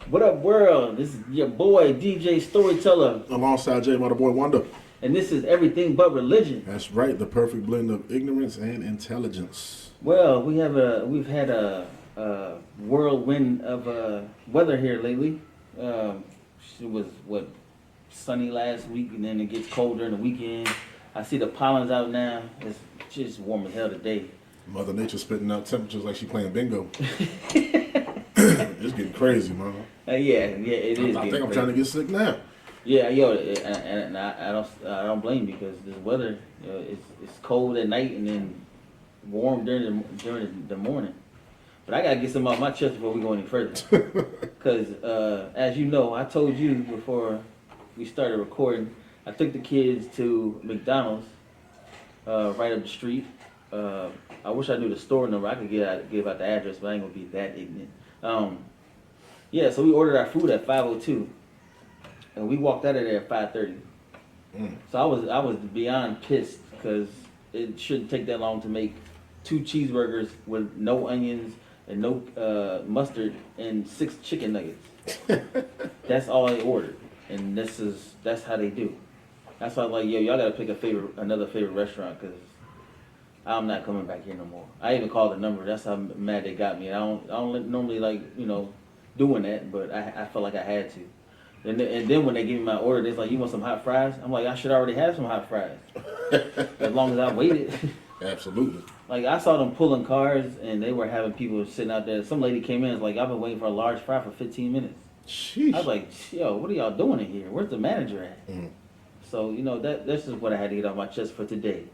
What up, world? This is your boy, DJ Storyteller, Alongside J Mother Boy Wonder. and this is Everything But Religion. That's right, the perfect blend of ignorance and intelligence. Well, we've had a whirlwind of weather here lately. It was sunny last week, and then it gets colder in the weekend. I see the pollen's out now. It's just warm as hell today. Mother Nature spitting out temperatures like she playing bingo. It's getting crazy, man. Yeah, it is. I think I'm trying to get sick now. Yeah, yo, and I don't blame you because this weather, it's cold at night and then warm during the morning. But I gotta get some off my chest before we go any further. Because as you know, I told you before we started recording, I took the kids to McDonald's right up the street. I wish I knew the store number. I could give out the address, but I ain't gonna be that ignorant. Yeah, so we ordered our food at 5:02, and we walked out of there at 5:30. So I was beyond pissed because it shouldn't take that long to make 2 cheeseburgers with no onions and no mustard and 6 chicken nuggets. That's all I ordered, and that's how they do. That's why I'm like, yo, y'all gotta pick another favorite restaurant because I'm not coming back here no more. I even called the number. That's how mad they got me. I don't normally like doing that, but I felt like I had to. And then when they give me my order, they're like, "You want some hot fries?" I'm like, "I should already have some hot fries, as long as I waited." Absolutely. Like I saw them pulling cars, and they were having people sitting out there. Some lady came in, and was like, "I've been waiting for a large fry for 15 minutes." Sheesh. I was like, "Yo, what are y'all doing in here? Where's the manager at?" So that's just what I had to get off my chest for today.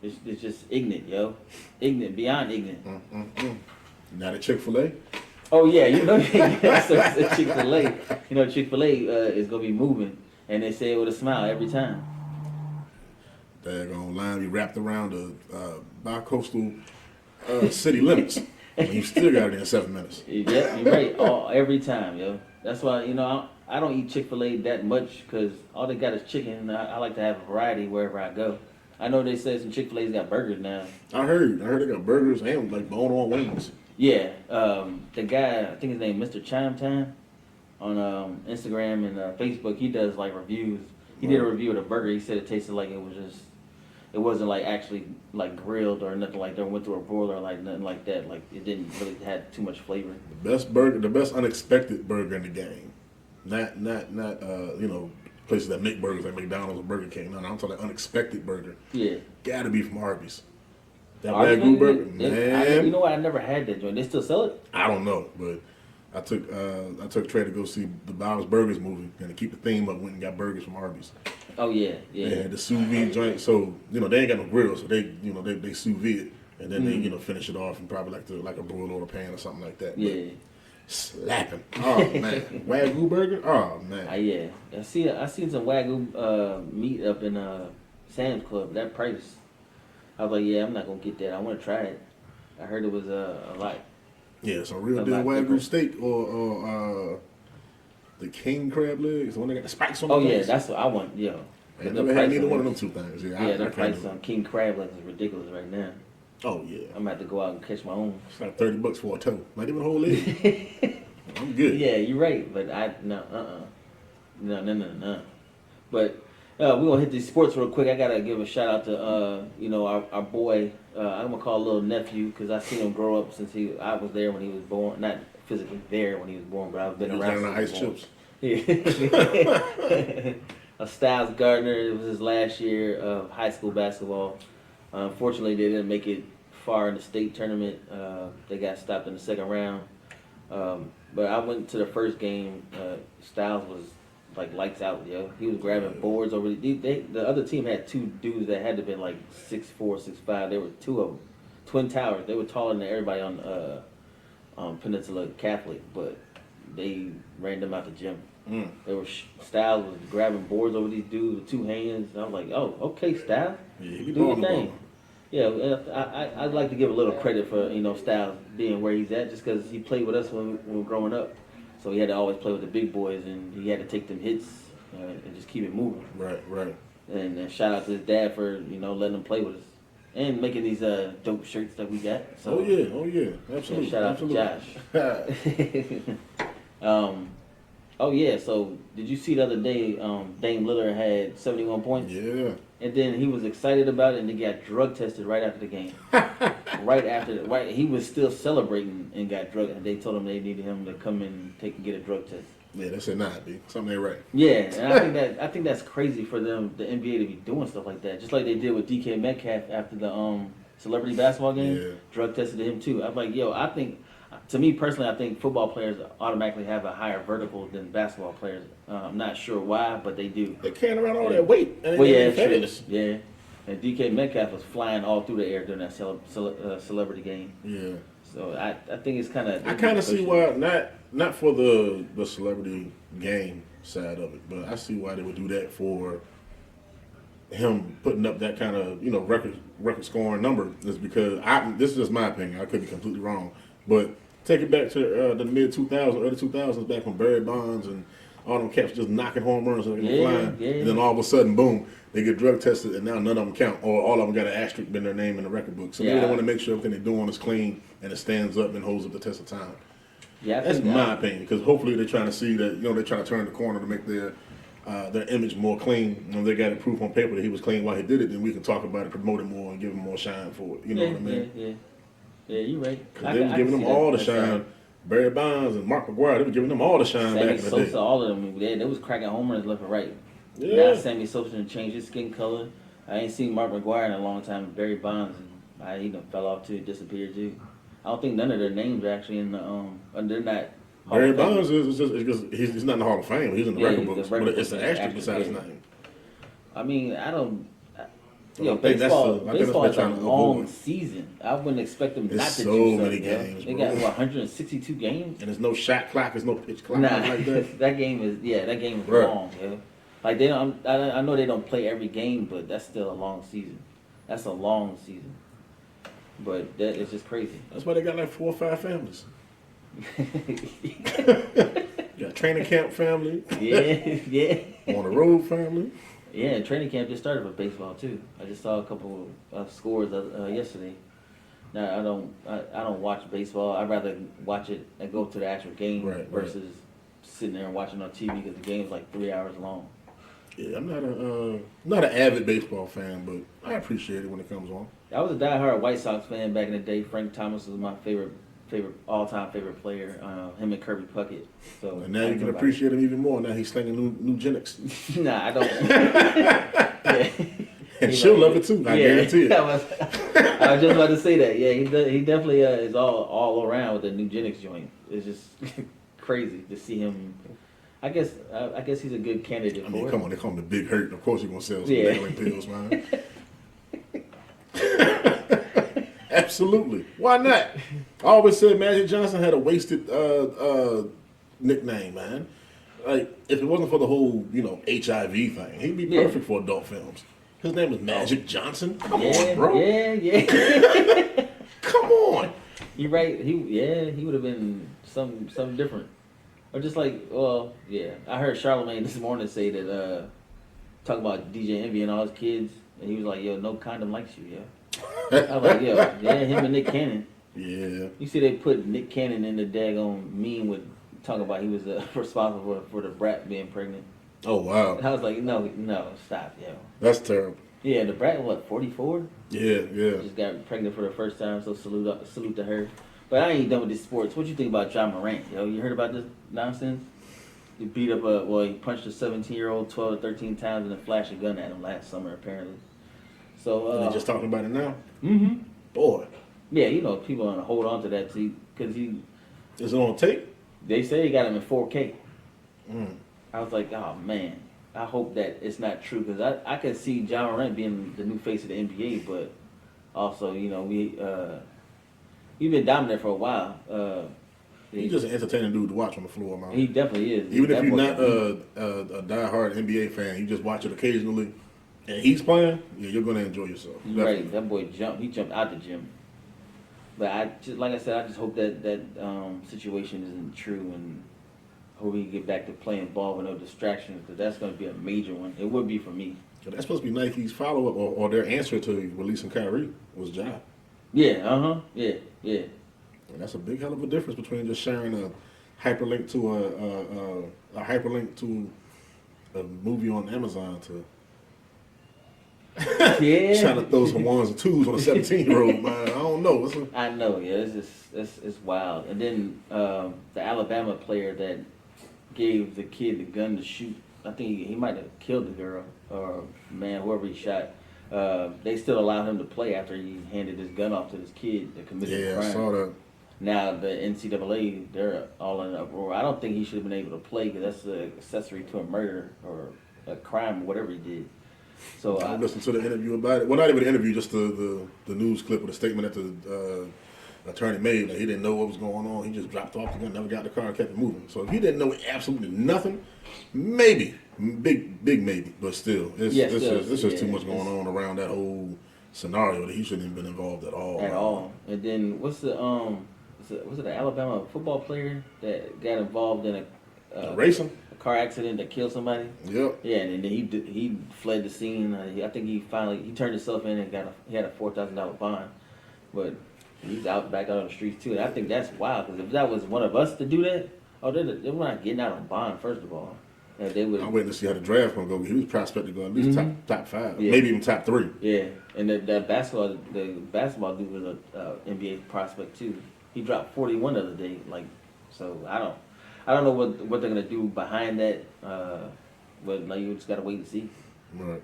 It's just ignorant, yo. Ignorant, beyond ignorant. Not at Chick-fil-A? Oh, yeah, that's a Chick-fil-A. Chick-fil-A is going to be moving, and they say it with a smile every time. Daggone line be wrapped around the bi-coastal city limits. And you still got it in 7 minutes. Yeah, you're right. Every time, yo. That's why, I don't eat Chick-fil-A that much because all they got is chicken, and I like to have a variety wherever I go. I know they said some Chick-fil-A's got burgers now. I heard they got burgers and like bone-on wings. Yeah, the guy, I think his name is Mr. Chime Time on Instagram and Facebook. He does like reviews. He did a review of the burger. He said it tasted like it wasn't like actually like grilled or nothing like that. Went through a broiler or like nothing like that. Like it didn't really had too much flavor. The best unexpected burger in the game. Not places that make burgers like McDonald's or Burger King. No, I'm talking unexpected burger. Yeah. Gotta be from Arby's. That Wagyu burger, man. You know what? I never had that joint. They still sell it? I don't know, but I took Trey to go see the Bowers Burgers movie, and to keep the theme up, went and got burgers from Arby's. Oh yeah. Yeah, the sous vide joint. So they ain't got no grill, so they sous vide, and then they finish it off and probably like a broiler or a pan or something like that. Yeah. But slapping. Oh man, Wagyu burger. Oh man. Yeah. I seen some Wagyu meat up in Sam's Club. That price. I was like, yeah, I'm not gonna get that. I want to try it. I heard it was a lot. Yeah, so real deal Wagyu steak or the king crab legs, the one that got the spikes on the legs. Yeah, that's what I want. Yeah. I never had neither one of them 2 things. Yeah, the price on king crab legs is ridiculous right now. Oh yeah. I'm about to go out and catch my own. It's like $30 for a toe. Not even a whole leg. I'm good. Yeah, you're right, but no. But we're gonna hit these sports real quick. I gotta give a shout out to our boy. I'm gonna call little nephew because I seen him grow up since I was there when he was born. Not physically there when he was born, but I've been around. Ice chips. Yeah. Styles Gardner. It was his last year of high school basketball. Unfortunately, they didn't make it far in the state tournament. They got stopped in the second round. But I went to the first game. Styles was like lights out, yo. He was grabbing boards over the other team had 2 dudes that had to be like 6'4", 6'5". There were 2 of them, twin towers. They were taller than everybody on Peninsula Catholic, but they ran them out the gym. They were Styles was grabbing boards over these dudes with 2 hands. And I was like, oh, okay, Styles, do your thing. Yeah, I'd like to give a little credit for Styles being where he's at, just because he played with us when we were growing up. So he had to always play with the big boys, and he had to take them hits and just keep it moving. Right. And shout out to his dad for letting him play with us and making these dope shirts that we got. So, oh yeah, absolutely. Shout out to Josh. Oh yeah. So did you see the other day? Dame Lillard had 71 points. Yeah. And then he was excited about it, and he got drug tested right after the game. He was still celebrating and got drug. And they told him they needed him to come in and get a drug test. Yeah, they said, nah, B. Something ain't right. Yeah, and I think that's crazy for them, the NBA, to be doing stuff like that. Just like they did with DK Metcalf after the celebrity basketball game. Yeah. Drug tested him too. I'm like, yo, to me personally, I think football players automatically have a higher vertical than basketball players. I'm not sure why, but they do. They carrying around all that weight. And Well, yeah, true. Yeah. And DK Metcalf was flying all through the air during that celebrity game. Yeah. So I think it's kind of. I kind of see why, not for the celebrity game side of it, but I see why they would do that for him putting up that kind of record scoring number. Is because this is just my opinion. I could be completely wrong, but take it back to the mid 2000s, early 2000s, back when Barry Bonds and all them cats just knocking home runs and flying, and then all of a sudden, boom, they get drug tested, and now none of them count, or all of them got an asterisk in their name in the record book. So maybe they want to make sure everything they're doing is clean and it stands up and holds up the test of time. Yeah, that's my opinion. Because hopefully they're trying to see that they're trying to turn the corner to make their image more clean. And they got it proof on paper that he was clean while he did it, then we can talk about it, promote it more, and give him more shine for it. You know what I mean? Yeah, you're right. Because they were giving them all the shine. Barry Bonds and Mark McGwire, they were giving them all the shine back in the day. All of them, they was cracking home runs left and right. Yeah. Now Sammy Sosa changed his skin color. I ain't seen Mark McGwire in a long time. Barry Bonds, he done fell off too, disappeared too. I don't think none of their names are actually in the they're not. Barry Bonds is just he's not in the Hall of Fame. He's in the record books, but it's an asterisk beside his name. I mean, I don't. Baseball is a long season. I wouldn't expect them not to do so many games. They got 162 games, and there's no shot clock, there's no pitch clock like that. that game is long. Yeah, like they don't. I know they don't play every game, but that's still a long season. That's a long season. But that is just crazy. That's why they got like 4 or 5 families. You got training camp family. Yeah. On the road family. Yeah, training camp just started for baseball too. I just saw a couple of scores yesterday. Now I don't watch baseball. I'd rather watch it and go to the actual game versus sitting there and watching on TV because the game's like 3 hours long. Yeah, I'm not an avid baseball fan, but I appreciate it when it comes on. I was a diehard White Sox fan back in the day. Frank Thomas was my favorite all-time favorite player. Him and Kirby Puckett. So and now you can appreciate him even more. Now he's slinging new Genix. Nah, I don't. And she'll love it too. I guarantee it. I was just about to say that. Yeah, he definitely is all around with the new Genix joint. It's just crazy to see him. I guess he's a good candidate for it. Come on, they call him the Big Hurt. Of course you're gonna sell some Dangling pills, man. Absolutely. Why not? I always said Magic Johnson had a wasted nickname, man. Like, if it wasn't for the whole, HIV thing, he'd be perfect for adult films. His name is Magic Johnson. Come on, bro. Yeah. Come on. You're right. He would have been something different. Or just like, I heard Charlamagne this morning say that, talk about DJ Envy and all his kids, and he was like, yo, no condom likes you, I was like, him and Nick Cannon. Yeah. You see they put Nick Cannon in the daggone meme with talking about he was responsible for the brat being pregnant. Oh, wow. And I was like, no, stop, That's terrible. Yeah, the brat, 44? Yeah. Just got pregnant for the first time, so salute to her. But I ain't done with this sports. What you think about Ja Morant, yo? You heard about this nonsense? He beat up he punched a 17-year-old 12 to 13 times and then flashed a gun at him last summer, apparently. So, and they're just talking about it now? Mm-hmm. Boy. Yeah, people are going to hold on to that because he... Is it on tape? They say he got him in 4K. Mm. I was like, oh, man. I hope that it's not true because I could see Ja Morant being the new face of the NBA, but also, we've been dominant for a while. He's just an entertaining dude to watch on the floor, man. He definitely is. Even if you're not a diehard NBA fan, you just watch it occasionally, and he's playing, you're going to enjoy yourself. Right. That boy jumped out the gym. But like I said, I just hope that situation isn't true and hope we can get back to playing ball with no distractions because that's going to be a major one. It would be for me. So that's supposed to be Nike's follow-up or their answer to releasing Kyrie was Ja. Yeah, yeah. And that's a big hell of a difference between just sharing a hyperlink to a hyperlink to a movie on Amazon to trying to throw some ones and twos on a 17-year-old, man. I don't know. I know, yeah, it's wild. And then the Alabama player that gave the kid the gun to shoot, I think he might have killed the girl or man, whoever he shot. They still allowed him to play after he handed his gun off to this kid that committed the crime. I saw that. Now the NCAA, they're all in an uproar. I don't think he should have been able to play because that's an accessory to a murder or a crime or whatever he did. So I listened to the interview about it. Well, not even the interview, just the news clip or the statement that the attorney made. That he didn't know what was going on. He just dropped off the gun, never got in the car, and kept it moving. So if he didn't know absolutely nothing, maybe big maybe, but still, it's just too much going on around that whole scenario that he shouldn't have been involved at all. At all. And then what's the was it an Alabama football player that got involved in a racing? Car accident that killed somebody. Yep. Yeah, and then he fled the scene. I think he turned himself in and he had a $4,000 bond, but he's back out on the streets too. And I think that's wild because if that was one of us to do that, they're not getting out on bond first of all. They would. I'm waiting to see how the draft gonna go. He was prospected to go at least top 5, yeah. maybe even top 3. Yeah, and the basketball dude was a NBA prospect too. He dropped 41 the other day. So I don't know what they're gonna do behind that, but like you just gotta wait and see. Right.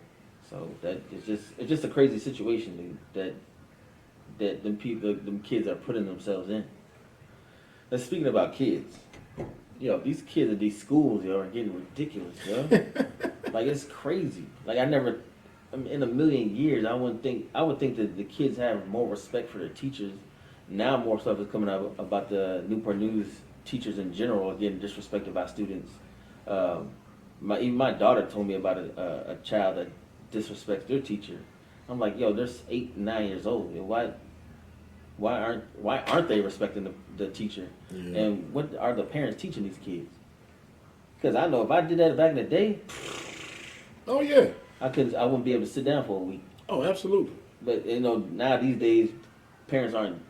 So that it's just a crazy situation, dude, that them kids are putting themselves in. Now speaking about kids, these kids at these schools, are getting ridiculous, like it's crazy. Like in a million years, I would think that the kids have more respect for their teachers. Now more stuff is coming out about the Newport News teachers in general are getting disrespected by students. Even my daughter told me about a child that disrespects their teacher. I'm like, they're 8, 9 years old. Why aren't they respecting the teacher? Yeah. And what are the parents teaching these kids? Because I know if I did that back in the day, oh yeah, I wouldn't be able to sit down for a week. Oh, absolutely. But now these days, parents aren't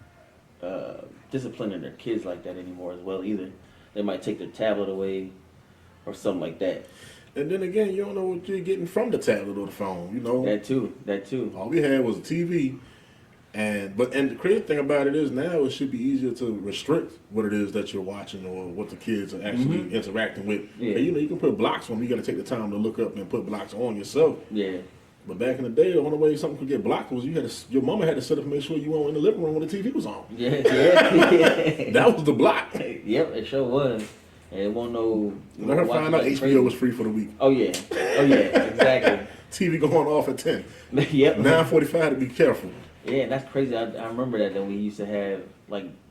disciplining their kids like that anymore as well either. They might take their tablet away or something like that. And then again, you don't know what you're getting from the tablet or the phone, That too. All we had was a TV. And the crazy thing about it is now it should be easier to restrict what it is that you're watching or what the kids are actually interacting with. Yeah. You can put blocks on them. You got to take the time to look up and put blocks on yourself. Yeah. But back in the day, the only way something could get blocked was your mama had to sit up and make sure you weren't in the living room when the TV was on. Yeah. That was the block. Yep, it sure was. And it won't know. Let her find out HBO was free for the week. Oh yeah, exactly. TV going off at 10. Yep. 9:45 to be careful. Yeah, and that's crazy. I remember that we used to have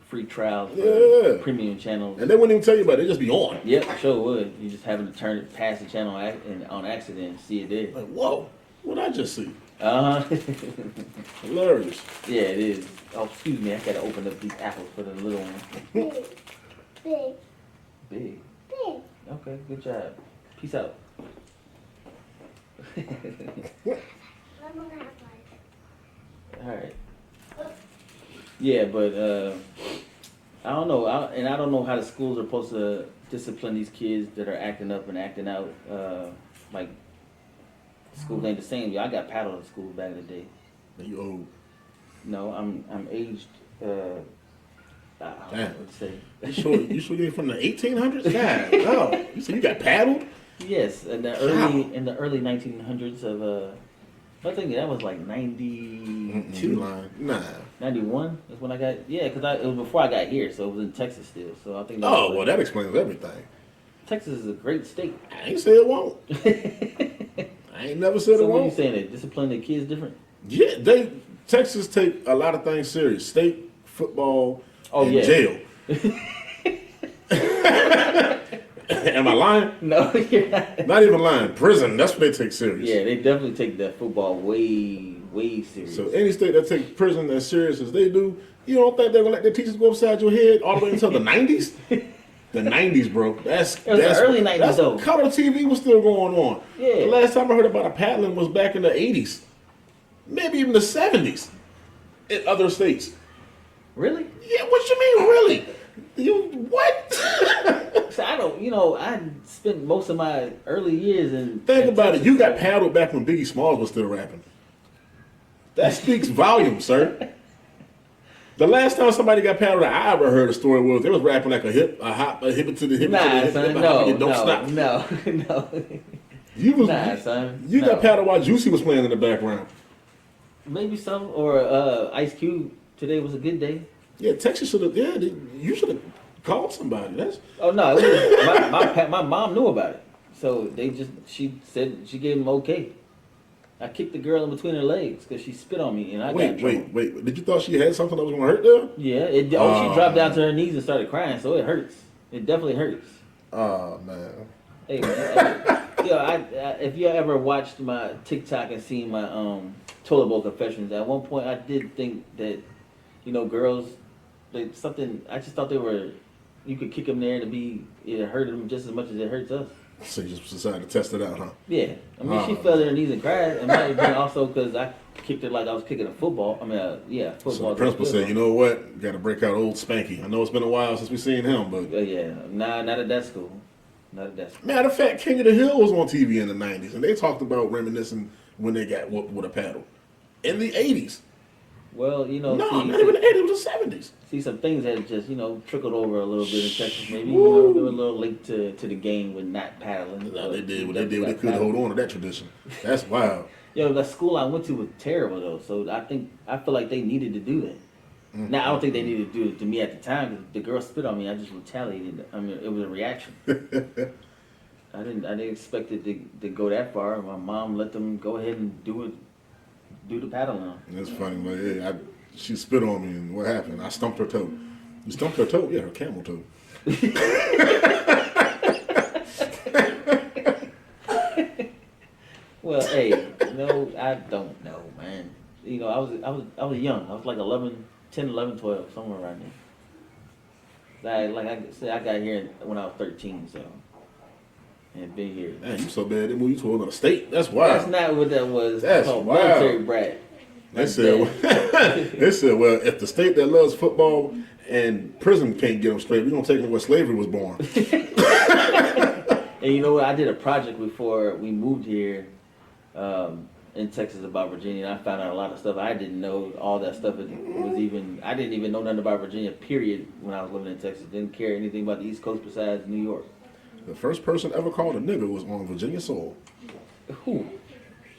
free trials for premium channels. And they wouldn't even tell you about it. They just be on. Yep, sure would. You just having to turn it past the channel on accident and see it there. Like, whoa, what'd I just see? Hilarious. Yeah, it is. Oh, excuse me. I gotta open up these apples for the little one. Big. Okay, good job. Peace out. Alright. Yeah, but I don't know. I don't know how the schools are supposed to discipline these kids that are acting up and acting out. Schools ain't the same. I got paddled at school back in the day. Are you old? No, I'm aged. I don't know what to say. You sure you're from the 1800s? God, no. You said you got paddled? Yes, in the early 1900s of I think that was like 92. Nah. 91 is when I got. Yeah, because it was before I got here, so it was in Texas still. So I think. That explains everything. Texas is a great state. I ain't say it won't. I ain't never said it won't. So what you saying? They discipline their kids different? Yeah, Texas take a lot of things serious. State, football, jail. Am I lying? No, you're not. Not even lying. Prison, that's what they take serious. Yeah, they definitely take that football way serious. So any state that takes prison as serious as they do, you don't think they're going to let their teachers go upside your head all the way until the 90s? The 90s, bro. That's the early 90s, though. Color TV was still going on. Yeah. The last time I heard about a paddling was back in the 80s. Maybe even the 70s in other states. Really? Yeah, what you mean, really? You what? So I don't, I spent most of my early years in. Think in about Texas, it. You got paddled back when Biggie Smalls was still rapping. That speaks volumes, sir. The last time somebody got paddled that I ever heard a story was they was rapping like a hip to the hip. Nah, to the son, hip, no, don't stop. no. You was son. You no. got paddled while Juicy was playing in the background. Maybe some or Ice Cube. Today was a good day. Yeah, Texas should have. Yeah, you should have called somebody. That's. Oh no, it was, my mom knew about it, so she said she gave him okay. I kicked the girl in between her legs because she spit on me, and I got in trouble. Wait. Did you thought she had something that was going to hurt there? Yeah. She dropped down to her knees and started crying, so it hurts. It definitely hurts. Oh man. Hey, man, if you ever watched my TikTok and seen my toilet bowl confessions, at one point I did think that, girls, I just thought they were, you could kick them there and it hurted them just as much as it hurts us. So you just decided to test it out, huh? Yeah. I mean, she fell to her knees and cried. It might have been also because I kicked her like I was kicking a football. I mean, football. So the principal said, you know what? Got to break out old Spanky. I know it's been a while since we've seen him, but... yeah. Nah, not at that school. Not at that school. Matter of fact, King of the Hill was on TV in the 90s, and they talked about reminiscing when they got whooped with a paddle. In the 80s. Well, No, not even the 80s, it was the 70s. See, some things had just, trickled over a little bit in Texas. Maybe, they Woo. were a little late to the game with not paddling. No, they did what they did. They couldn't hold on to that tradition. That's wild. Yo, the school I went to was terrible, though. So I feel like they needed to do that. Mm-hmm. Now, I don't think they needed to do it to me at the time. Cause the girl spit on me. I just retaliated. I mean, it was a reaction. I didn't expect it to go that far. My mom let them go ahead and do the paddling. That's funny. Like, yeah, she spit on me, and what happened? I stumped her toe. You stumped her toe? Yeah, her camel toe. Well, hey, I don't know, man. I was young. I was like 10, 11, 12, somewhere around there. Like I said, I got here when I was 13, so. And been here. Man, you so bad they moved you to another state. That's wild. That's not what that was. That's called wild. Military brat. They said, well, if the state that loves football and prison can't get them straight, we're going to take them where slavery was born. And you know what? I did a project before we moved here in Texas about Virginia, and I found out a lot of stuff I didn't know. All that stuff I didn't even know nothing about Virginia, period, when I was living in Texas. Didn't care anything about the East Coast besides New York. The first person ever called a nigger was on Virginia soil. Who?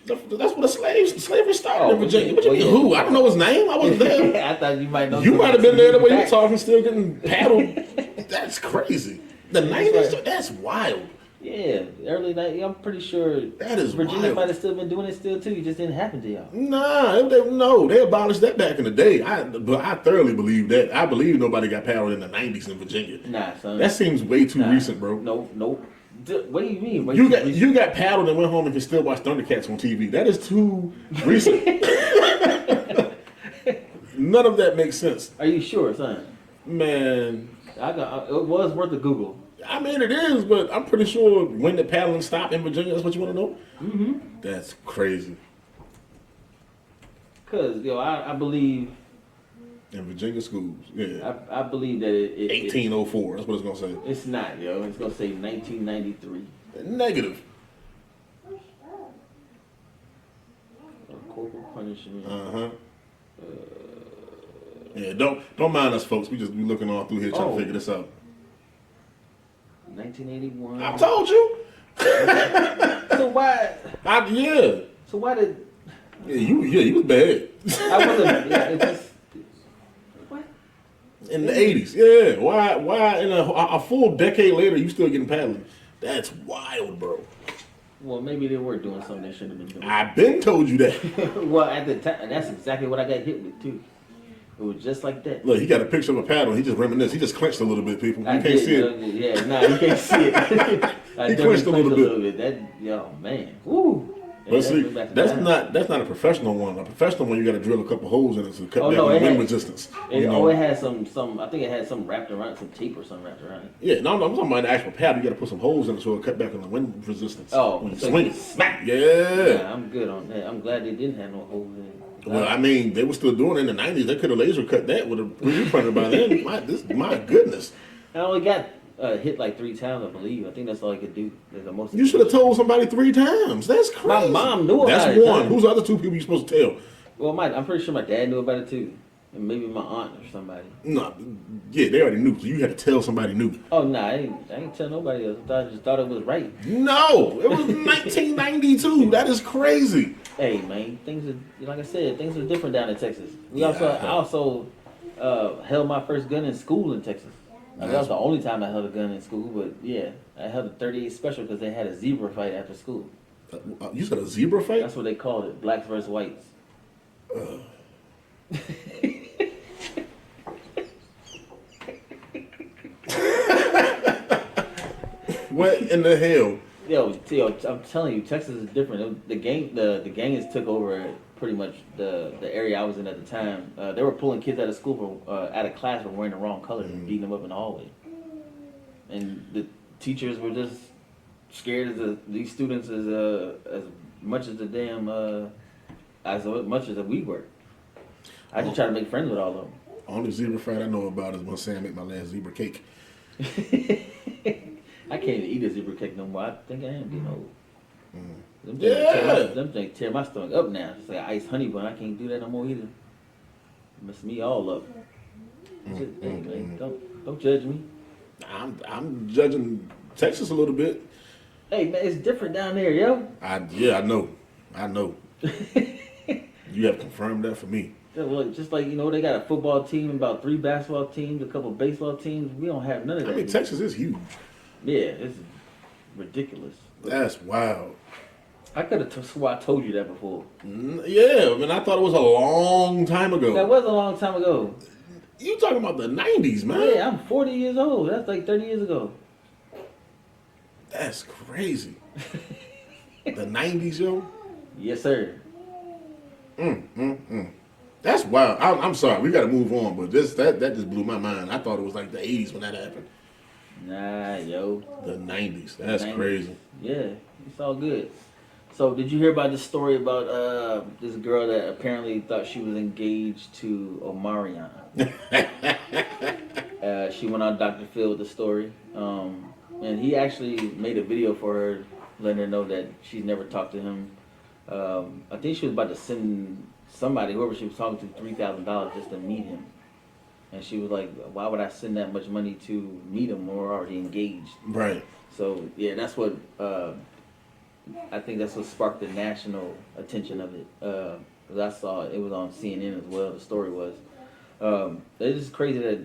That's what slavery started in Virginia. What you mean, who? I don't know his name. I wasn't there. I thought you might know. You might have been there the way you're talking, still getting paddled. That's crazy. The 90s, right. That's wild. Yeah, early 90s. I'm pretty sure that is Virginia wild. might have still been doing it still too. It just didn't happen to y'all. No, they abolished that back in the day. But I thoroughly believe that. I believe nobody got paddled in the 90s in Virginia. Nah, son. That seems way too recent, bro. Nope. What do you mean? You got paddled and went home and can still watch Thundercats on TV. That is too recent. None of that makes sense. Are you sure, son? Man, it was worth a Google. I mean, it is, but I'm pretty sure when the paddling stopped in Virginia, that's what you want to know? Mm-hmm. That's crazy. Because, I believe... In Virginia schools, yeah. I believe that it 1804, that's what it's going to say. It's not, It's going to say 1993. Negative. Corporal punishment. Yeah, don't mind us, folks. We looking all through here trying to figure this out. 1981. I told you. So why? Yeah. So why did? Yeah, you was bad. I wasn't. What? In the 80s, yeah. Why in a full decade later you still getting paddling? That's wild, bro. Well, maybe they were doing something they shouldn't have been doing. I've been told you that. Well, at the time, that's exactly what I got hit with too. It was just like that. Look, he got a picture of a paddle. He just reminisced. He just clenched a little bit, people. You can't see it. Yeah, you can't see it. He clenched a little bit. That, man. Woo. But see, that's not a professional one. A professional one, you got to drill a couple holes in it to cut back on the wind resistance. It had some. I think it had some wrapped around, some tape or something wrapped around it. Yeah, no, I'm talking about the actual pad. You got to put some holes in it so it cut back on the wind resistance. Oh, when you so swing it, smack. Yeah, I'm good on that. I'm glad they didn't have no holes in it. Well, I mean, they were still doing it in the '90s. They could have laser cut that with a 3D printer by then. My goodness. I only got hit like 3 times, I believe. I think that's all I could do. The most. You should have told somebody 3 times. That's crazy. My mom knew about it. That's one. Who's the other 2 people you supposed to tell? Well, I'm pretty sure my dad knew about it too, and maybe my aunt or somebody. No, yeah, they already knew. So you had to tell somebody new. Oh no, I ain't tell nobody else. I just thought it was right. No, it was 1992. That is crazy. Hey man, things are, like I said, things are different down in Texas. I also held my first gun in school in Texas. That was the only time I held a gun in school, but yeah, I held a 38 special because they had a zebra fight after school. You said a zebra fight? That's what they called it, blacks versus whites. What in the hell? Yo, I'm telling you, Texas is different. The gangs took over pretty much the area I was in at the time. They were pulling kids out of school out of class for wearing the wrong color and beating them up in the hallway. And the teachers were just scared of these students as much as we were. I just try to make friends with all of them. Only zebra fight I know about is when Sam ate my last zebra cake. I can't even eat a zebra cake no more. I think I am getting old. Them things tear my stomach up now. It's like an iced honey bun. I can't do that no more either. Mess me all up. Don't judge me. I'm judging Texas a little bit. Hey man, it's different down there, yo. I know. You have confirmed that for me. Just like, they got a football team, about 3 basketball teams, a couple baseball teams. We don't have none of that. I mean, Texas is huge. Yeah, it's ridiculous. That's wild. I could have swore I told you that before. Yeah, I mean, I thought it was a long time ago. That was a long time ago. You talking about the 90s, man. Yeah, I'm 40 years old. That's like 30 years ago. That's crazy. The 90s, yo? Yes, sir. That's wild. I'm sorry. We got to move on, but that just blew my mind. I thought it was like the 80s when that happened. Nah, yo. The 90s. That's crazy. Yeah, it's all good. So, did you hear about this story about this girl that apparently thought she was engaged to Omarion? She went on Dr. Phil with the story. And he actually made a video for her, letting her know that she's never talked to him. I think she was about to send somebody, whoever she was talking to, $3,000 just to meet him. And she was like, why would I send that much money to meet him when we're already engaged? Right. So, yeah, that's what, I think that's what sparked the national attention of it. Because I saw it was on CNN as well, the story was. It's just crazy that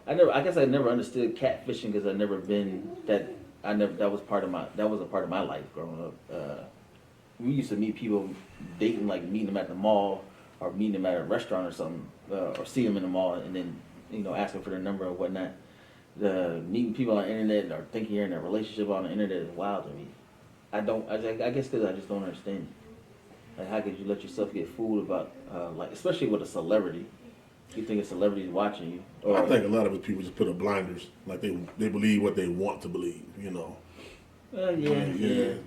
I guess I never understood catfishing because I've never been that was a part of my life growing up. We used to meet people dating, like meeting them at the mall or meeting them at a restaurant or something, or see them in the mall and then, asking for their number or whatnot. Meeting people on the internet or thinking you're in a relationship on the internet is wild to me. I guess because I just don't understand it. Like, how could you let yourself get fooled about, especially with a celebrity? You think a celebrity's watching you? Or, I think a lot of people just put up blinders, like they believe what they want to believe, Yeah.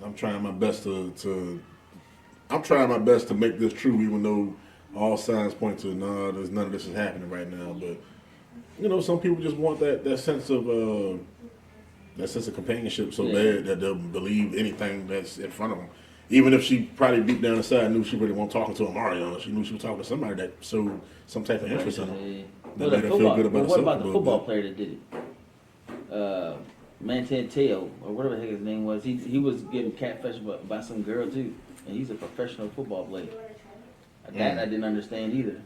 I'm trying my best to make this true, even though all signs point to there's none of this is happening right now. But some people just want that sense of companionship so bad that they'll believe anything that's in front of them. Even if she probably deep down inside knew she really wasn't talking to a Mario, she knew she was talking to somebody that showed some type of interest in her. That made her feel good about herself. What about the football player that did it? Mantanteo, or whatever the heck his name was. He was getting catfished by some girl too, and he's a professional football player. That I didn't understand either.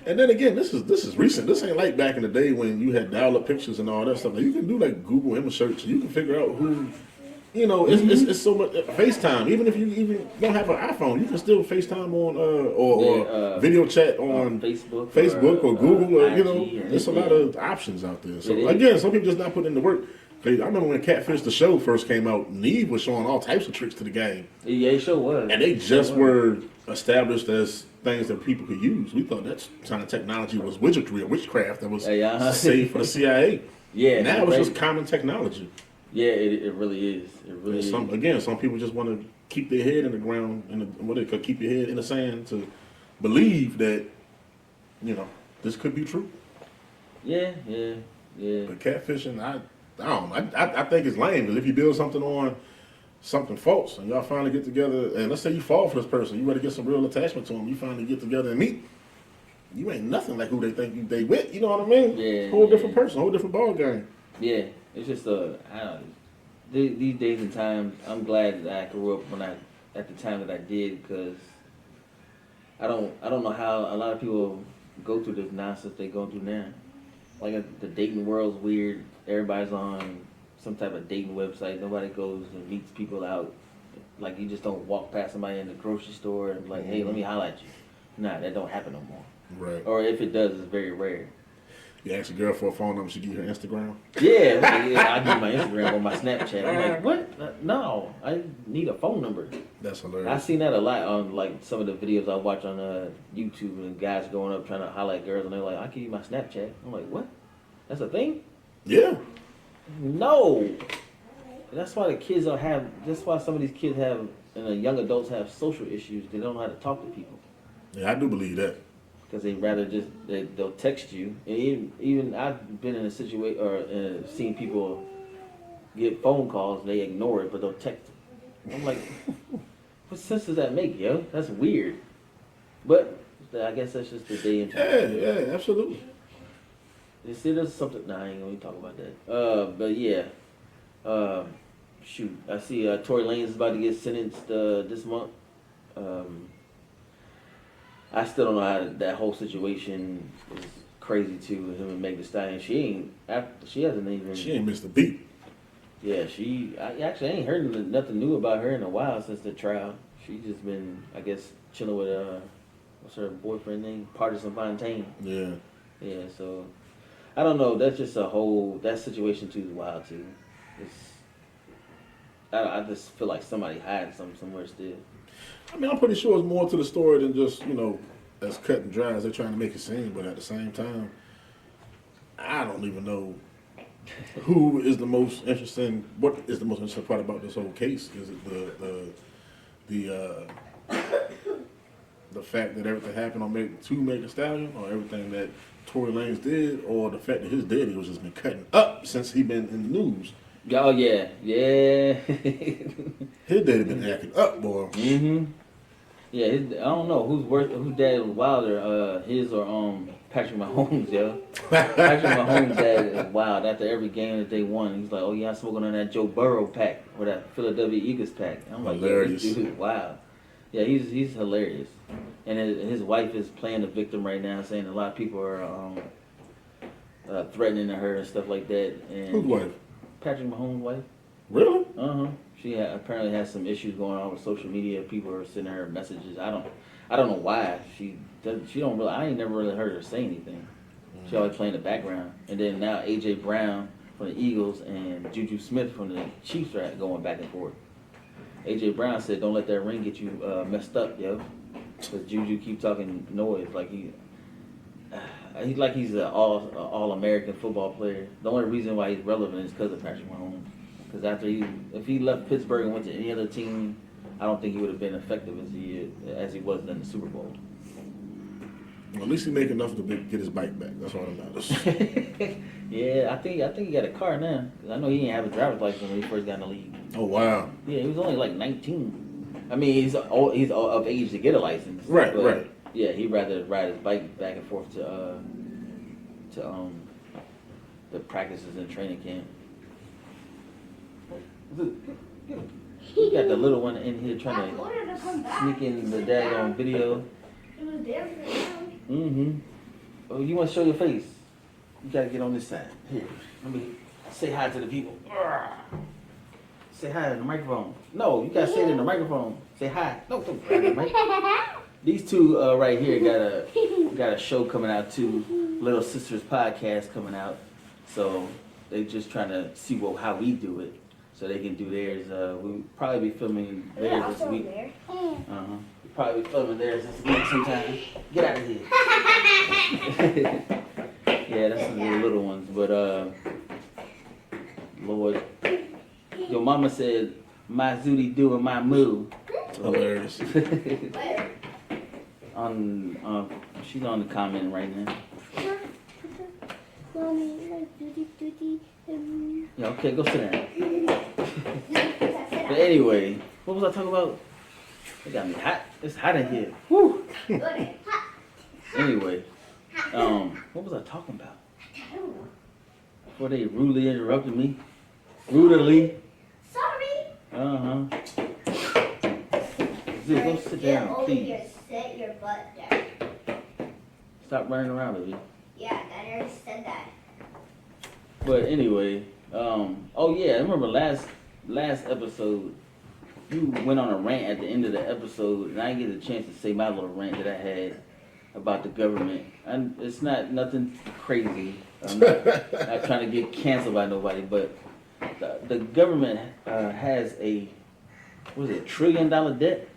And then again, this is recent. This ain't like back in the day when you had dial-up pictures and all that stuff. You can do like Google image search, and you can figure out who. It's so much FaceTime. Even if you even don't have an iPhone, you can still FaceTime on or video chat on Facebook or Google. Or, there's a lot of options out there. So again, some people just not putting in the work. I remember when Catfish the show first came out, Neve was showing all types of tricks to the game. Yeah, it sure was. And they just were established as things that people could use. We thought that kind of technology was wizardry or witchcraft that was safe for the CIA. Yeah. Now it's just common technology. Yeah, it really is. It really is. Some people just want to keep their head in the ground, what they could keep your head in the sand to believe that, this could be true. Yeah. But catfishing, I don't know. I think it's lame because if you build something on something false and y'all finally get together, and let's say you fall for this person, you want to get some real attachment to them, you finally get together and meet, you ain't nothing like who they think they with. You know what I mean? Yeah. Whole different person, whole different ball game. Yeah, it's just I don't know. These days and times, I'm glad that I grew up at the time that I did, because I don't know how a lot of people go through this nonsense they go through now. Like the dating world's weird. Everybody's on some type of dating website. Nobody goes and meets people out. Like, you just don't walk past somebody in the grocery store and like, hey, let me holler at you. Nah, that don't happen no more. Right. Or if it does, it's very rare. You ask a girl for a phone number, she give you her Instagram? Yeah, I give my Instagram or my Snapchat. I'm like, what? No, I need a phone number. That's hilarious. I've seen that a lot on like some of the videos I watch on YouTube, and guys going up trying to holler at girls, and they're like, I'll give you my Snapchat. I'm like, what? That's a thing? Yeah. No. That's why the kids don't have, that's why some of these kids have, and the young adults have social issues. They don't know how to talk to people. Yeah, I do believe that. Because they rather just, they'll text you. And even I've been in a situation, or seen people get phone calls, and they ignore it, but they'll text them. I'm like, what sense does that make, yo? That's weird. But I guess that's just the day and time. Yeah, absolutely. You see, there's something, I ain't gonna talk about that. But yeah. Shoot, I see Tory Lanez is about to get sentenced this month. I still don't know how that whole situation is crazy too, him and Meg Thee Stallion. She ain't missed a beat. Yeah, I actually ain't heard nothing new about her in a while since the trial. She just been, I guess, chilling with what's her boyfriend name? Partisan Fontaine. Yeah. Yeah, so I don't know. That's just that situation too is wild too. I just feel like somebody hiding something somewhere still. I mean, I'm pretty sure it's more to the story than just, as cut and dry as they're trying to make it seem. But at the same time, I don't even know who is the most interesting. What is the most interesting part about this whole case? Is it the fact that everything happened on Meg Thee Stallion, or everything that Tory Lanez did, or the fact that his daddy was just been cutting up since he been in the news? Oh yeah. His daddy been acting up, boy. Mm-hmm. Yeah, I don't know whose dad was wilder, his or Patrick Mahomes, yo. Patrick Mahomes' dad is wild. After every game that they won, he's like, "Oh yeah, I'm smoking on that Joe Burrow pack or that Philadelphia Eagles pack." I'm like, hilarious. Yeah, this dude is wild. Yeah, he's hilarious. And his wife is playing the victim right now, saying a lot of people are threatening her and stuff like that. And whose wife? Patrick Mahomes' wife. Really? She apparently has some issues going on with social media. People are sending her messages. I don't know why. She don't really. I ain't never really heard her say anything. She always play in the background. And then now AJ Brown from the Eagles and Juju Smith from the Chiefs are going back and forth. AJ Brown said, "Don't let that ring get you messed up, yo." Because Juju keep talking noise like he's an all American football player. The only reason why he's relevant is because of Patrick Mahomes. Because if he left Pittsburgh and went to any other team, I don't think he would have been effective as he was in the Super Bowl. Well, at least he make enough to get his bike back. That's all that matters. Yeah, I think he got a car now. Cause I know he didn't have a driver's license when he first got in the league. Oh wow. Yeah, he was only like 19. I mean, he's of age to get a license. Right, but, right. Yeah, he'd rather ride his bike back and forth to the practices and training camp. You got the little one in here trying to sneak in the daggone video. Oh, you want to show your face? You gotta get on this side. Here, let me say hi to the people. Say hi in the microphone. No, you gotta say it in the microphone. Say hi. No, don't grab the mic. These two right here got a show coming out too. Little Sisters podcast coming out. So they just trying to see how we do it, so they can do theirs. We'll probably be filming theirs this week. We'll probably be filming theirs this week sometime. Get out of here. Yeah, that's the little ones. But Lord, your mama said my zooty doing my moo. Hilarious. She's on the comment right now. Mommy, like doody. Yeah, okay, go sit down. But anyway, what was I talking about? It got me hot. It's hot in here. Woo. Anyway, what was I talking about? Before they rudely interrupted me. Rudely. Sorry. Dude, go sit down, please. Sit your butt down. Stop running around, baby. Yeah, Dad already said that. But anyway, oh yeah, I remember last episode, you went on a rant at the end of the episode, and I didn't get a chance to say my little rant that I had about the government. And it's not nothing crazy. I'm not trying to get canceled by nobody, but the government has a $1 trillion debt,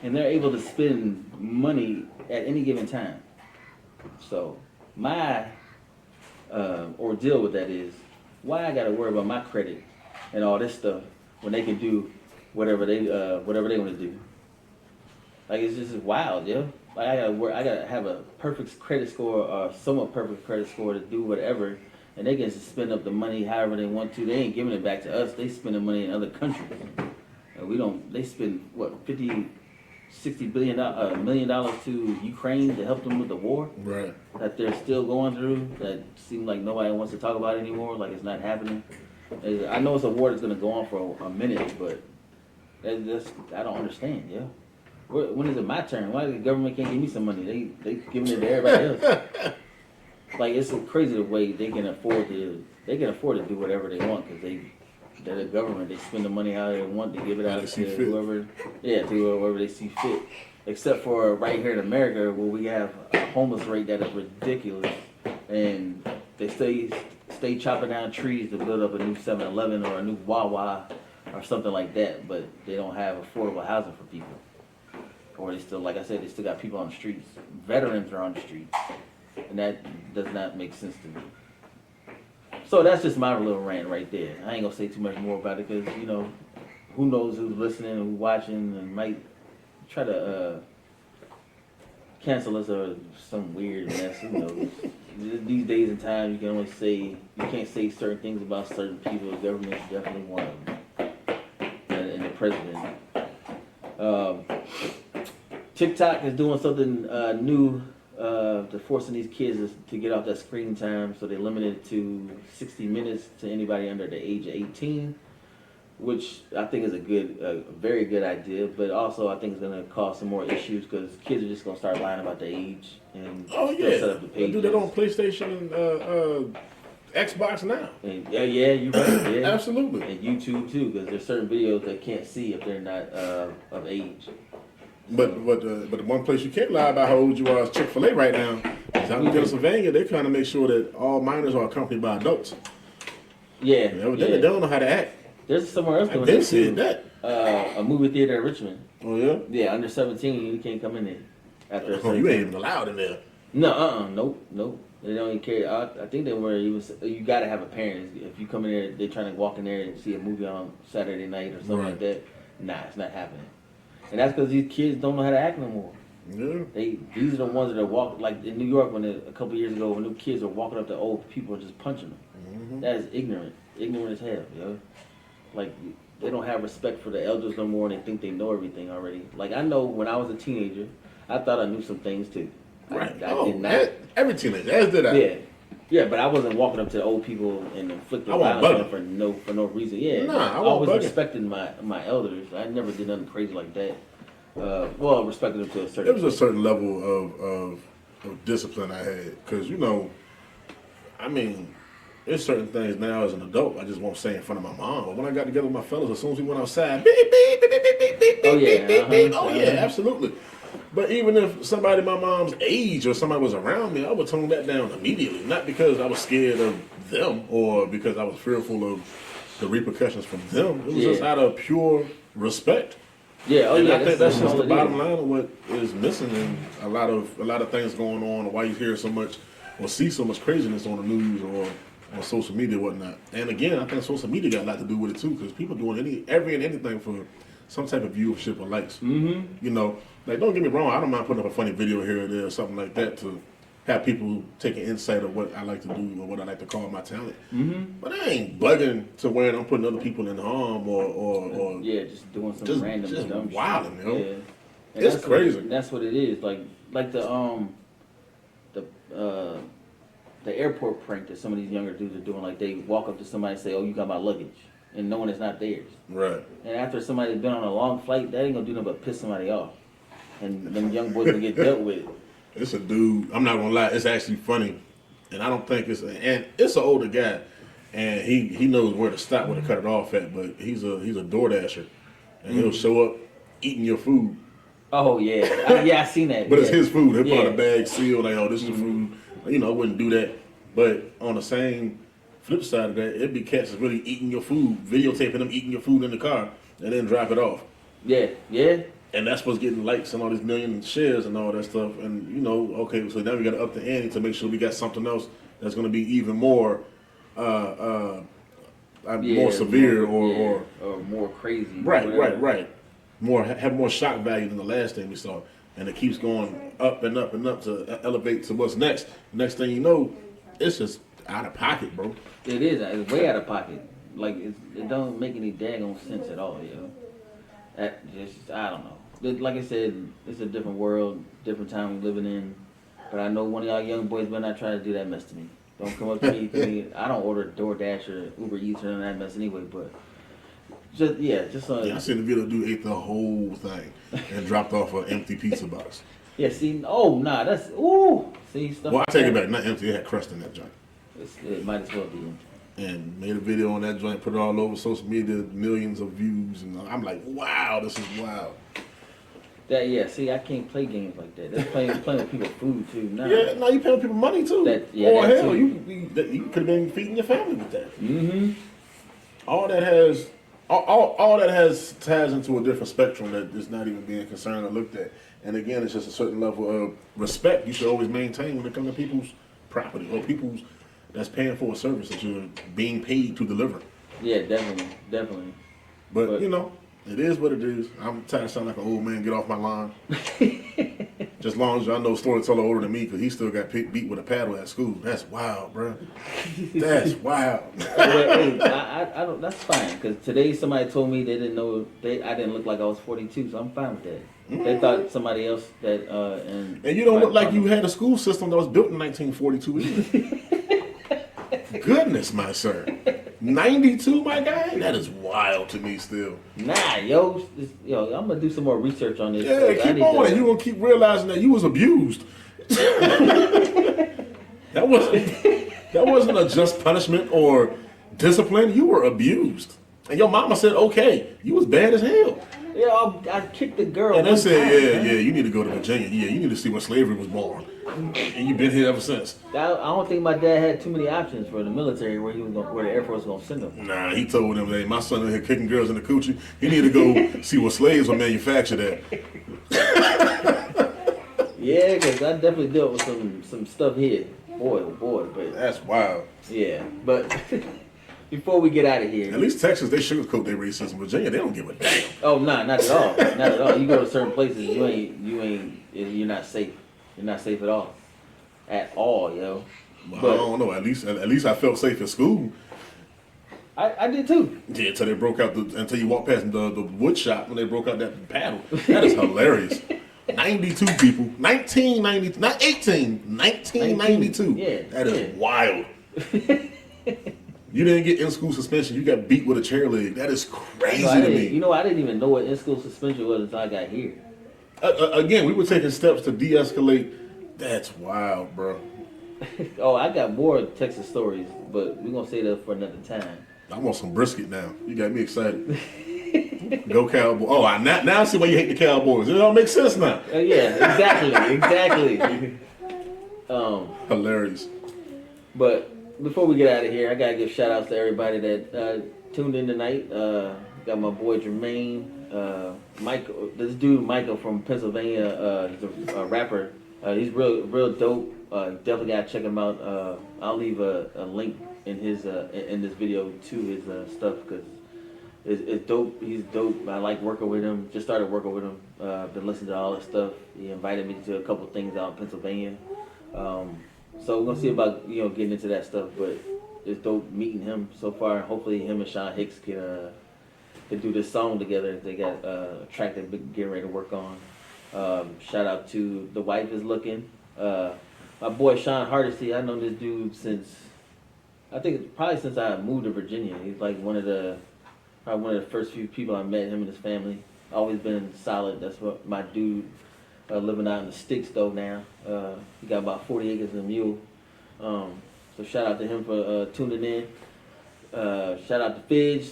and they're able to spend money at any given time. So my ordeal with that is, why I gotta worry about my credit and all this stuff when they can do whatever they want to do. Like, it's just wild, yo. Like, I gotta have a perfect credit score or somewhat perfect credit score to do whatever, and they can just spend up the money however they want to. They ain't giving it back to us. They spending money in other countries. And we don't. They spend what, $50, $60 million to Ukraine to help them with the war. Right. That they're still going through. That seems like nobody wants to talk about it anymore. Like, it's not happening. I know it's a war that's going to go on for a minute, but I don't understand, yeah. When is it my turn? Why the government can't give me some money? They giving it to everybody else. Like, it's crazy the way they can afford to do whatever they want, because they're the government. They spend the money how they want to give it out to whoever they see fit. Except for right here in America, where we have a homeless rate that is ridiculous, and they stay chopping down trees to build up a new 7-Eleven or a new Wawa or something like that, but they don't have affordable housing for people. Or they still, like I said, they still got people on the streets. Veterans are on the streets, and that does not make sense to me. So that's just my little rant right there. I ain't gonna say too much more about it, because, you know, who knows who's listening, who's watching, and might try to cancel us or some weird mess. Who knows? These days and times, you can only you can't say certain things about certain people. The government's definitely one of them, and the president. TikTok is doing something new. They're forcing these kids to get off that screen time, so they limit it to 60 minutes to anybody under the age of 18, which I think is a very good idea. But also, I think it's going to cause some more issues, because kids are just going to start lying about their age and set up the pages. They do that on PlayStation and Xbox now. And, yeah, you're right. Yeah. Absolutely. And YouTube too, because there's certain videos they can't see if they're not of age. But the one place you can't lie about how old you are is Chick-fil-A right now. Out in Pennsylvania, they're trying to make sure that all minors are accompanied by adults. Yeah. They don't know how to act. There's somewhere else doing They said that. A movie theater in Richmond. Oh yeah. Yeah, under 17, you can't come in there. After a You ain't even allowed in there. No, nope. They don't even care. I think they were. You got to have a parent. If you come in there, they're trying to walk in there and see a movie on Saturday night or something like that. Nah, it's not happening. And that's because these kids don't know how to act no more. Yeah. These are the ones that are walking, like in New York a couple years ago, when new kids are walking up to old people and just punching them. Mm-hmm. That is ignorant as hell, yo. Like, they don't have respect for the elders no more, and they think they know everything already. Like, I know when I was a teenager, I thought I knew some things too. Right. I did not. Every teenager, as did I. Yeah, but I wasn't walking up to the old people and inflicting violence for no reason. Yeah, I always respected my elders. I never did nothing crazy like that. Respected them to a certain. There was a certain level of discipline I had, because there's certain things now as an adult I just won't say in front of my mom. But when I got together with my fellas, as soon as we went outside, beep beep beep beep beep beep beep beep beep. Oh yeah, absolutely. But even if somebody my mom's age or somebody was around me, I would tone that down immediately. Not because I was scared of them or because I was fearful of the repercussions from them. It was Yeah. just out of pure respect. Yeah, And I think that's just all the it bottom is. line of what is missing in a lot of things going on, or why you hear so much or see so much craziness on the news or on social media and whatnot. And again, I think social media got a lot to do with it too, because people doing every and anything for some type of viewership or likes. Mm-hmm. You know, like don't get me wrong, I don't mind putting up a funny video here or there or something like that to have people take an insight of what I like to do or what I like to call my talent. Mm-hmm. But I ain't bugging to where I'm putting other people in harm or Yeah, just doing some just random dumb wilding, shit. yo. Yeah. And It's that's crazy. That's what it is. Like the airport prank that some of these younger dudes are doing. Like they walk up to somebody and say, "Oh, you got my luggage," and knowing it's not theirs. Right. And after somebody's been on a long flight, that ain't gonna do nothing but piss somebody off. And them young boys gonna get dealt with. It's a dude. I'm not gonna lie. It's actually funny, and I don't think and it's an older guy, and he knows where to stop, where to cut it off at. But he's a door dasher, and he'll show up eating your food. Oh yeah, I seen that. But yeah. it's his food. He'll put on Yeah. a bag sealed, like, oh, this is the food. You know, I wouldn't do that. But on the same flip side of that, it'd be cats that's really eating your food, videotaping them eating your food in the car, and then drop it off. Yeah, yeah. And that's what's getting likes and all these million shares and all that stuff. And, you know, okay, so now we got to up the ante to make sure we got something else that's going to be even more more severe or more crazy. Right. Have more shock value than the last thing we saw. And it keeps going up and up and up to elevate to what's next. Next thing you know, it's just out of pocket, bro. It is. It's way out of pocket. Like it don't make any daggone sense at all, yo. That just I don't know. Like I said, it's a different world, different time we're living in. But I know one of y'all young boys better not try to do that mess to me. Don't come up to me. I don't order DoorDash or Uber Eats or none of that mess anyway. But just I seen the video. Dude ate the whole thing and dropped off an empty pizza box. Yeah. See, oh nah, that's See stuff. Well, I like take it that. back. Not empty. It had crust in that joint. It might as well be empty. And made a video on that joint, put it all over social media, millions of views, and I'm like, wow, this is wild. See, I can't play games like that. That's playing with people's food too. Nah. Yeah, now you paying people money too. That hell, too. you could have been feeding your family with that. Mm-hmm. All that has ties into a different spectrum that is not even being concerned or looked at. And again, it's just a certain level of respect you should always maintain when it comes to people's property or people's that's paying for a service that you're being paid to deliver. Yeah, definitely. But you know, it is what it is. I'm tired of sounding like an old man. Get off my line. Just as long as y'all know storyteller older than me, because he still got beat with a paddle at school. That's wild, bro. That's wild. Hey, I don't. That's fine. Because today somebody told me they didn't know I didn't look like I was 42, so I'm fine with that. They thought somebody else that and you don't look like you had a school system that was built in 1942 either. Goodness, my sir. 92, my guy? That is wild to me still. Nah, yo, I'm gonna do some more research on this. Yeah, keep on it. You're gonna keep realizing that you was abused. That wasn't a just punishment or discipline. You were abused. And your mama said, okay, you was bad as hell. Yeah, I kicked the girl. And they said, yeah, you need to go to Virginia. Yeah, you need to see when slavery was born. And you've been here ever since. I don't think my dad had too many options for the military where the Air Force was gonna send him. Nah, he told them, hey, my son in here kicking girls in the coochie. He need to go see what slaves were manufactured at. Yeah, because I definitely dealt with some stuff here. Boy, oh boy, but That's wild. yeah, but before we get out of here, At least Texas, they sugarcoat their racism. Virginia, they don't give a damn. oh nah, not at all, not at all. You go to certain places, you're not safe. You're not safe at all, yo. Well, But- I don't know. At least I felt safe in school. I did too. Yeah, until they broke out until you walk past the wood shop when they broke out that paddle. That is hilarious. 92 people, 1990, not 18, 1992. Yeah, That is yeah. wild. You didn't get in-school suspension. You got beat with a chair leg. That is crazy to me. I didn't even know what in-school suspension was until I got here. Again, we were taking steps to de-escalate. That's wild, bro. Oh, I got more Texas stories, but we're gonna say that for another time. I want some brisket now. You got me excited. Go Cowboys. Oh, now I see why you hate the Cowboys. It all makes sense now. Yeah, exactly. Hilarious. But before we get out of here, I gotta give shout outs to everybody that tuned in tonight. Got my boy Jermaine, Michael, this dude Michael from Pennsylvania. He's a rapper. He's real dope. Definitely gotta check him out. I'll leave a link in his in this video to his stuff because it's dope. He's dope. I like working with him. Just started working with him. Been listening to all his stuff. He invited me to a couple things out in Pennsylvania. So we're gonna see about getting into that stuff. But it's dope meeting him so far. Hopefully him and Sean Hicks can do this song together. They got a track they're getting ready to work on. Shout out to The Wife Is Looking. My boy Sean Hardesty. I know this dude since probably since I moved to Virginia. He's like one of the first few people I met. Him and his family. Always been solid. That's what my dude. Living out in the sticks though now. He got about 40 acres and a mule. So shout out to him for tuning in. Shout out to Fidge.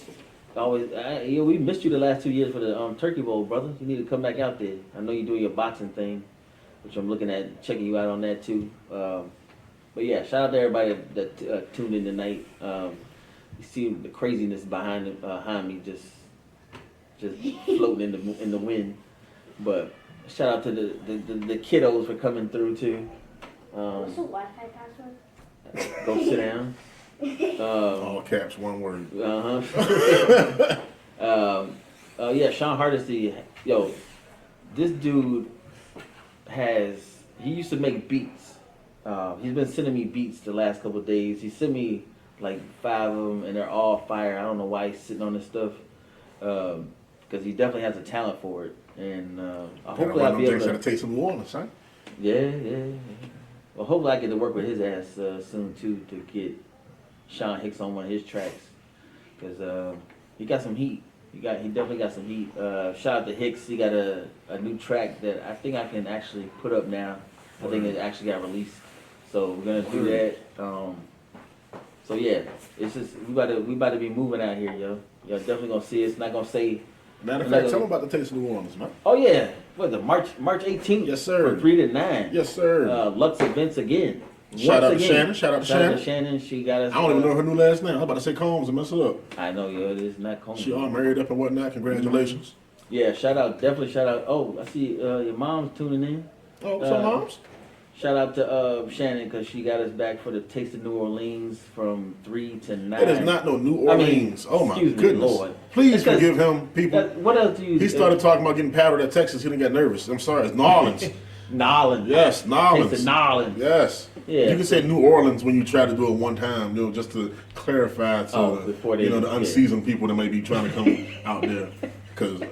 Always, we missed you the last 2 years for the Turkey Bowl, brother. You need to come back out there. I know you're doing your boxing thing, which I'm looking at, checking you out on that too. But yeah, shout out to everybody that tuned in tonight. You see the craziness behind me, just floating in the wind. But shout out to the kiddos for coming through too. What's the Wi-Fi password? Go sit down. All caps, one word. Yeah, Sean Hardesty. Yo, this dude he used to make beats. He's been sending me beats the last couple of days. He sent me like 5 of them, and they're all fire. I don't know why he's sitting on this stuff, because he definitely has a talent for it. And hopefully I'll be able to taste some New Orleans, huh? Yeah. Well, hopefully I get to work with his ass soon too to get Sean Hicks on one of his tracks, because he got some heat. He definitely got some heat. Shout out to Hicks. He got a new track that I think I can actually put up now. I think it actually got released, so we're gonna do that. So yeah, it's just we about to be moving out here, yo. Y'all definitely gonna see us. Not gonna say. Matter of fact, tell them about the Taste of New Orleans, man. Oh yeah, what the March 18th? Yes, sir. From 3 to 9. Yes, sir. Lux events again. Shout out to Shannon. Shout out to Shannon. She got us. I don't even know her new last name. I was about to say Combs and mess it up. I know, yo. It is not Combs. She all married up and whatnot. Congratulations. Yeah, definitely shout out. Oh, I see your mom's tuning in. Oh, what's up, moms? Shout out to Shannon because she got us back for the Taste of New Orleans from 3 to 9. It is not no New Orleans. Oh my goodness! Lord. Please forgive him, people. What else do you? He started talking about getting powdered at Texas. He didn't get nervous. I'm sorry, it's New Orleans. Nolans. Yes, Nolans. Taste of Nolans. Yes. Yeah. You can say New Orleans when you try to do it one time, just to clarify to the unseasoned people that may be trying to come out there. Because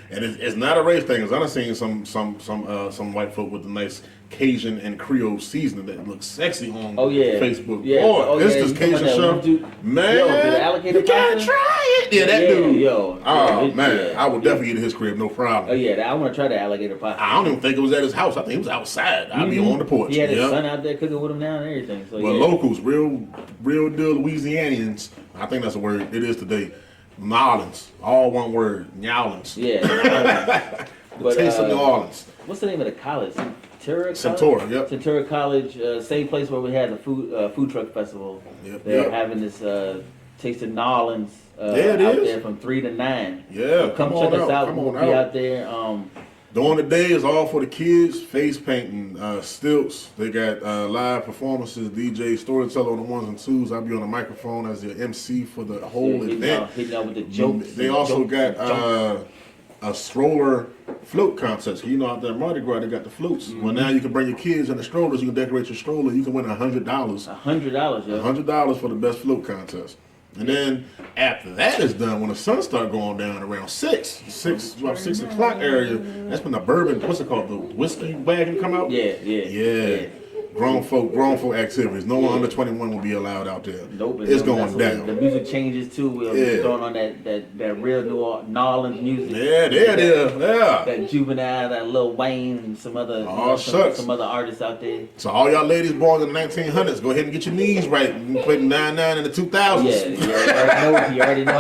it's not a race thing. Cause I've seen some white folk with the nice Cajun and Creole seasoning that looks sexy on Facebook. Yeah. Boy, this Cajun stuff, man. You gotta try it. Yeah, that dude. Yo. Oh man, I would definitely eat at his crib, no problem. Oh yeah, I want to try the alligator pie. I don't even think it was at his house. I think it was outside. I'd be on the porch. He had his son out there cooking with him now and everything. So locals, real deal Louisianians. I think that's a word. It is today. Nolans, all one word. Nyowlins. Yeah. The Taste of New Orleans. What's the name of the college? Centura, yep. Centura College, same place where we had the food truck festival. Yep, They're having this Taste of New Orleans out there from 3 to 9. Yeah, so come check us out. We'll be out there. During the day is all for the kids. Face painting, stilts. They got live performances, DJ, storyteller on the ones and twos. I'll be on the microphone as the MC for the whole event. Hitting out with the jokes. They also got a stroller float contest. You know, out there in Mardi Gras, they got the floats. Mm-hmm. Well, now you can bring your kids in the strollers. You can decorate your stroller. You can win $100. $100, yeah. $100 for the best float contest. And then after that is done, when the sun start going down around 6 o'clock area, that's when the bourbon, what's it called, the whiskey wagon come out? Yeah. Grown folk activities. No one under 21 will be allowed out there. Nope. It's going down. The music changes too. We're throwing on that real New Orleans music. Yeah, there it is. Yeah. That Juvenile, that Lil Wayne, and some other some other artists out there. So all y'all ladies born in the 1900s, go ahead and get your knees right. You can play the 99 in the 2000s. Yeah. You already know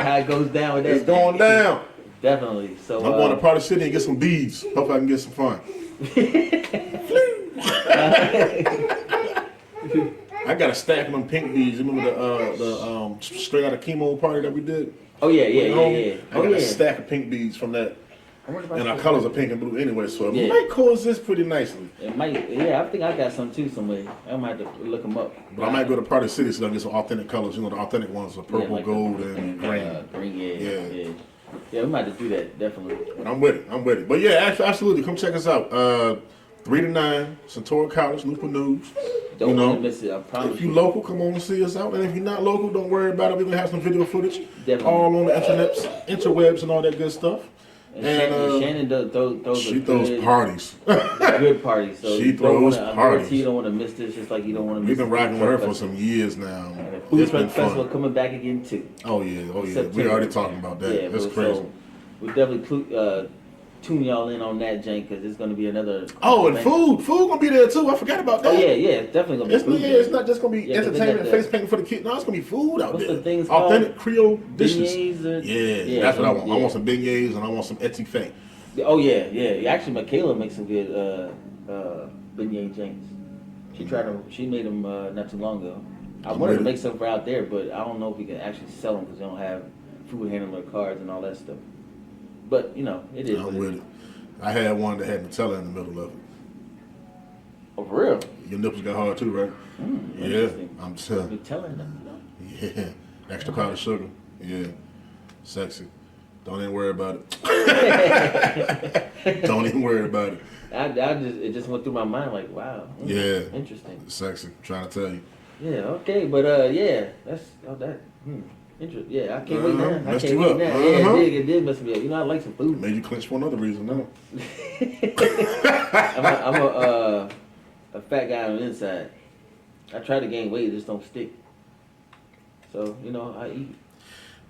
how it goes down with that. It's going down. Definitely. So I'm going to Party City and get some beads. Hope I can get some fun. I got a stack of them pink beads. You remember the straight out of chemo party that we did? Oh yeah. I got a stack of pink beads from that. And our colors are pink and blue anyway, so it might coexist pretty nicely. It might, yeah. I think I got some too somewhere. I might have to look them up. But I might go to Party City so I get some authentic colors. You know, the authentic ones are purple, like gold, and green. Green, yeah. Yeah, we might have to do that, definitely. But I'm with it. But yeah, absolutely. Come check us out. 3 to 9, Centaur College, Newport News. Don't want to miss it, I promise. If you local, come on and see us out. And if you're not local, don't worry about it. We're going to have some video footage. Definitely. All on the interwebs and all that good stuff. And Shannon throws parties. Good parties. So she throws parties. You don't want to miss this, just like you don't want to miss. We've been rocking with her for some years now. And Food Truck Festival coming back again too. Oh yeah. We're already talking about that. Yeah, that's crazy. So we definitely tune y'all in on that, Jank, because it's going to be another. Oh, and food gonna be there too. I forgot about that. Oh yeah, it's definitely gonna be food. Yeah, it's not just gonna be entertainment and face painting for the kids. No, it's gonna be food out there. The things authentic Creole dishes. Yeah, that's what I want. I want some beignets and I want some etouffee. Oh yeah. Actually, Michaela makes some good beignet Janks. She made them not too long ago. I wanted to make some for out there, but I don't know if we can actually sell them because they don't have food handler cards and all that stuff. But it is. I'm with it. I had one that had Nutella in the middle of it. Oh, for real? Your nipples got hard too, right? Yeah, I'm telling you. Nutella in them. Yeah, extra powdered sugar. Yeah, sexy. Don't even worry about it. Don't even worry about it. It just went through my mind like, wow. Yeah. Interesting. Sexy. I'm trying to tell you. Yeah. Okay. But interesting. Yeah, I can't wait now. Messed you up. Yeah, it did mess me up. I like some food. Made you clench for another reason now. I'm a fat guy on the inside. I try to gain weight, it just don't stick. So, I eat.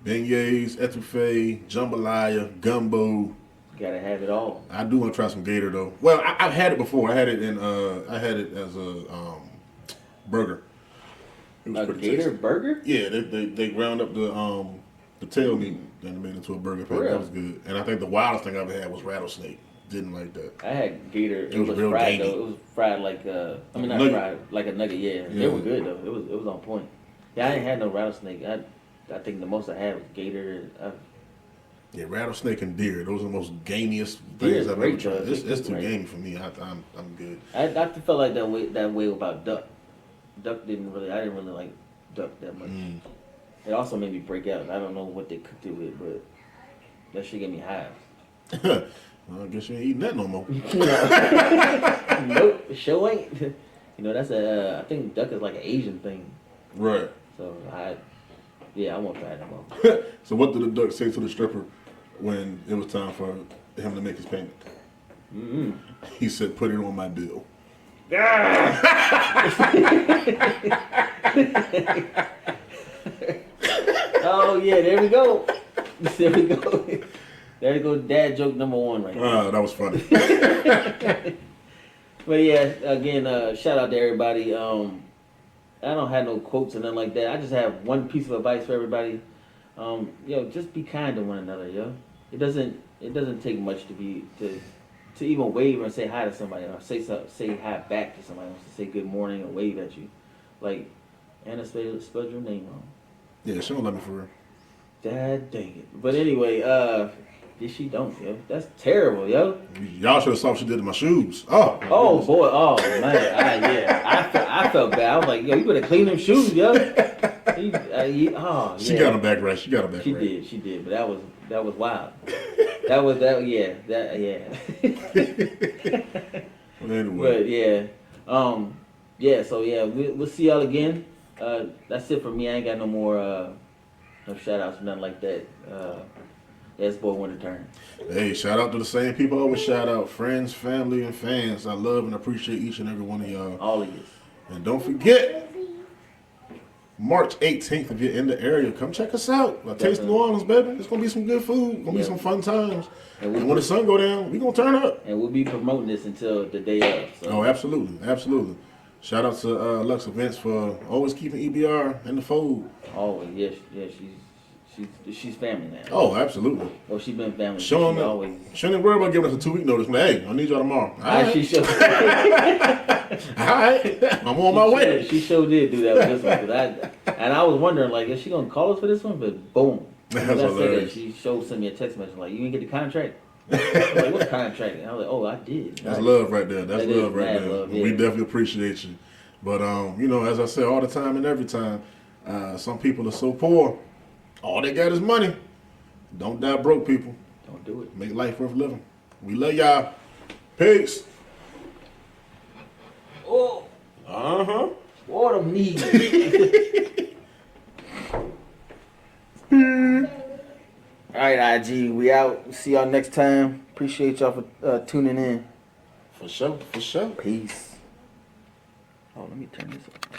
Beignets, etouffee, jambalaya, gumbo. Gotta have it all. I do want to try some gator though. Well, I've had it before. I had it as a burger. A gator burger? Yeah, they ground up the tail meat and made it into a burger. That was good. And I think the wildest thing I ever had was rattlesnake. Didn't like that. I had gator. It was real fried gamey. though. It was fried like not fried, like a nugget. Yeah, they were good though. It was on point. Yeah, I ain't had no rattlesnake. I think the most I had was gator. Yeah, rattlesnake and deer. Those are the most gamiest things I've ever tried. It's too gamey for me. I'm good. I felt like that way about duck. I didn't really like duck that much. It also made me break out. I don't know what they cooked it with, but that shit gave me hives. Well, I guess you ain't eating that no more. Nope, sure ain't. That's I think duck is like an Asian thing. Right. So I won't try it no more. So what did the duck say to the stripper when it was time for him to make his payment? He said, "Put it on my bill." Oh yeah, there we go. There we go, dad joke number 1 right there. That was funny. But yeah, again, shout out to everybody. I don't have no quotes or nothing like that. I just have one piece of advice for everybody. Just be kind to one another, yo. It doesn't take much to even wave and say hi to somebody, or say hi back to somebody, or to say good morning or wave at you. Like, Anna spelled your name wrong. Yeah, she don't let me for real. God dang it. But anyway, yes, she don't, yo. That's terrible, yo. Y'all should have saw what she did to my shoes. Oh boy. Oh, man. I felt bad. I was like, yo, you better clean them shoes, yo. She got him back right. She did. But that was wild. Yeah. Anyway. But yeah. So yeah, we'll see y'all again. That's it for me. I ain't got no more no shout outs or nothing like that. It's boy Winter Turn. Hey, shout out to the same people I always shout out. Friends, family, and fans. I love and appreciate each and every one of y'all. All of you. And don't forget, March 18th, if you're in the area, come check us out. Taste New Orleans, baby. It's going to be some good food. It's going to be some fun times. And when the sun go down, we're going to turn up. And we'll be promoting this until the day of. So. Oh, absolutely. Shout out to Lux Events for always keeping EBR in the fold. Always, yes, she's family now. Oh, absolutely. Well, she's been family. She didn't worry about giving us a 2-week notice. Like, hey, I need y'all tomorrow. All right. She should. right, I'm on my way. She sure did do that with this one. 'Cause I was wondering, like, is she gonna call us for this one? But boom. That's When I said that, hilarious. she sent me a text message like, "You didn't get the contract." I was like, "What contract?" And I was like, "Oh, I did." That's love right there. That's That love is right mad there. love, yeah. We definitely appreciate you. But as I say all the time and every time, some people are so poor, all they got is money. Don't die broke, people. Don't do it. Make life worth living. We love y'all. Peace. Oh, water me. All right, IG, we out. See y'all next time. Appreciate y'all for tuning in. For sure. Peace. Oh, let me turn this up.